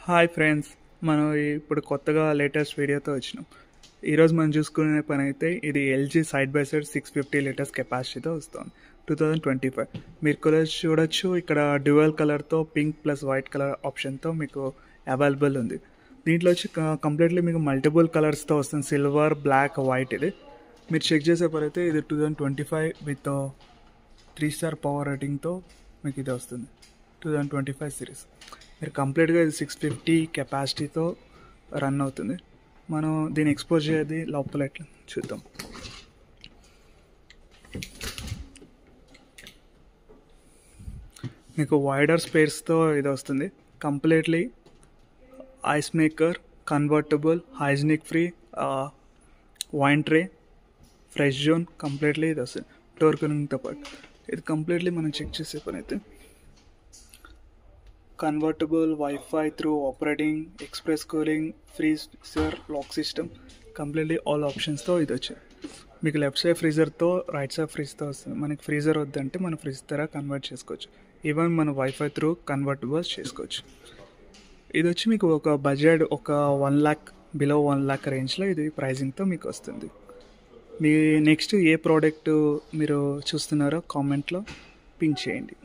Hi friends, మనం ఇప్పుడు కొత్తగా లేటెస్ట్ వీడియోతో వచ్చినాం. ఈరోజు మనం చూసుకునే పని అయితే ఇది LG side by side 650 litres కెపాసిటీతో వస్తుంది 2025. మీరు కలర్ చూడొచ్చు, ఇక్కడ డ్యూయల్ కలర్తో పింక్ ప్లస్ వైట్ కలర్ ఆప్షన్తో మీకు అవైలబుల్ ఉంది. దీంట్లో వచ్చి కంప్లీట్లీ మీకు మల్టిపుల్ కలర్స్తో వస్తుంది, సిల్వర్, బ్లాక్, వైట్. ఇది మీరు చెక్ చేసే పని అయితే ఇది 2025 విత్ 3 స్టార్ పవర్ రేటింగ్తో మీకు ఇది వస్తుంది 2025 సిరీస్. మీరు కంప్లీట్గా ఇది 650 కెపాసిటీతో రన్ అవుతుంది. మనం దీన్ని ఎక్స్పోజ్ చేయాలి లోపల ఎట్లా చూద్దాం. మీకు వైడర్ స్పేస్తో ఇది వస్తుంది. Completely ice maker, convertible, hygienic free, wine tray, fresh zone, completely ఇది వస్తుంది డోర్ కూలింగ్తో పాటు. ఇది కంప్లీట్లీ మనం చెక్ చేసే పని అయితే convertible, wifi through operating, express cooling, freezer, lock system, completely all ఆప్షన్స్తో ఇది వచ్చాయి. మీకు లెఫ్ట్ సైడ్ ఫ్రీజర్తో, రైట్ సైడ్ ఫ్రిడ్జ్తో వస్తుంది. మనకి ఫ్రీజర్ వద్దంటే మనం ఫ్రిడ్జ్ ధర కన్వర్ట్ చేసుకోవచ్చు. ఈవెన్ మన వైఫై త్రూ కన్వర్టబుల్స్ చేసుకోవచ్చు. ఇది వచ్చి మీకు ఒక బడ్జెట్ ఒక 1 lakh బిలో 1 lakh రేంజ్లో ఇది ప్రైజింగ్తో మీకు వస్తుంది. మీ నెక్స్ట్ ఏ ప్రోడక్ట్ మీరు చూస్తున్నారో కామెంట్లో పింక్ చేయండి.